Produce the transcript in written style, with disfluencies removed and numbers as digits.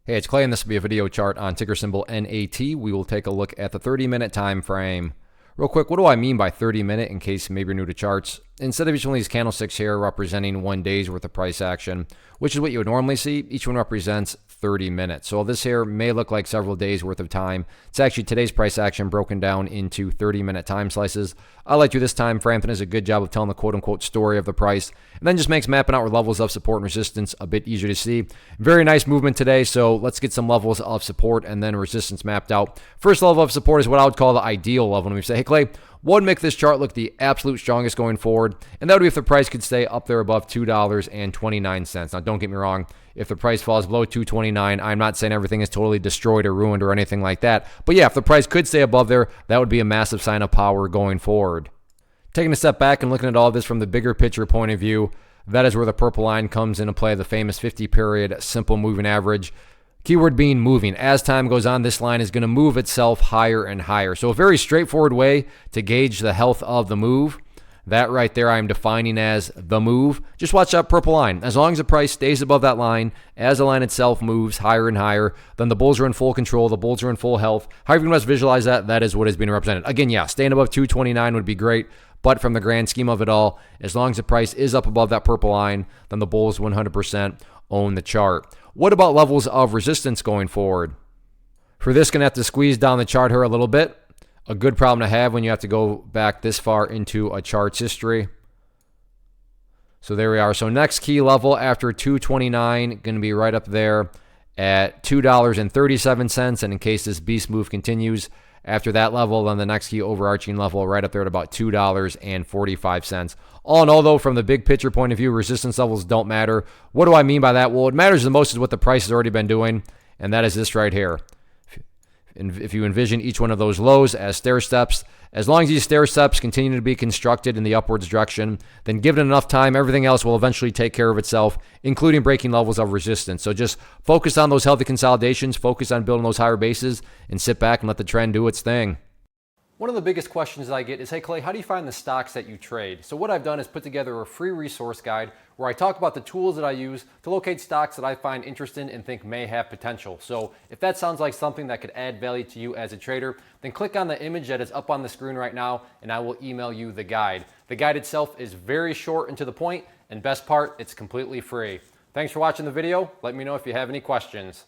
Hey, it's Clay, and this will be a video chart on ticker symbol NAT. We will take a look at the 30-minute time frame. Real quick, what do I mean by 30-minute in case maybe you're new to charts? Instead of each one of these candlesticks here representing 1 day's worth of price action, which is what you would normally see, each one represents 30 minutes. So this here may look like several days worth of time. It's actually today's price action broken down into 30-minute time slices. I like to do this time frame. It does a good job of telling the quote-unquote story of the price, and then just makes mapping out where levels of support and resistance a bit easier to see. Very nice movement today, so let's get some levels of support and then resistance mapped out. First level of support is what I would call the ideal level. When we say, hey Clay, what would make this chart look the absolute strongest going forward? And that would be if the price could stay up there above $2.29. Now, don't get me wrong. If the price falls below $2.29, I'm not saying everything is totally destroyed or ruined or anything like that. But yeah, if the price could stay above there, that would be a massive sign of power going forward. Taking a step back and looking at all this from the bigger picture point of view, that is where the purple line comes into play, the famous 50-period simple moving average. Keyword being moving. As time goes on, this line is going to move itself higher and higher. So a very straightforward way to gauge the health of the move. That right there I'm defining as the move. Just watch that purple line. As long as the price stays above that line, as the line itself moves higher and higher, then the bulls are in full control, the bulls are in full health. However you must visualize that, that is what is being represented. Again, yeah, staying above 229 would be great, but from the grand scheme of it all, as long as the price is up above that purple line, then the bulls 100% own the chart. What about levels of resistance going forward? For this, going to have to squeeze down the chart here a little bit. A good problem to have when you have to go back this far into a chart's history. So there we are. So next key level after 229, going to be right up there at $2.37. And in case this beast move continues after that level, then the next key overarching level right up there at about $2.45. All in all, though, from the big picture point of view, resistance levels don't matter. What do I mean by that? Well, what matters the most is what the price has already been doing, and that is this right here. If you envision each one of those lows as stair steps, as long as these stair steps continue to be constructed in the upwards direction, then given enough time, everything else will eventually take care of itself, including breaking levels of resistance. So just focus on those healthy consolidations, focus on building those higher bases, and sit back and let the trend do its thing. One of the biggest questions that I get is, hey Clay, how do you find the stocks that you trade? So what I've done is put together a free resource guide where I talk about the tools that I use to locate stocks that I find interesting and think may have potential. So if that sounds like something that could add value to you as a trader, then click on the image that is up on the screen right now and I will email you the guide. The guide itself is very short and to the point, and best part, it's completely free. Thanks for watching the video. Let me know if you have any questions.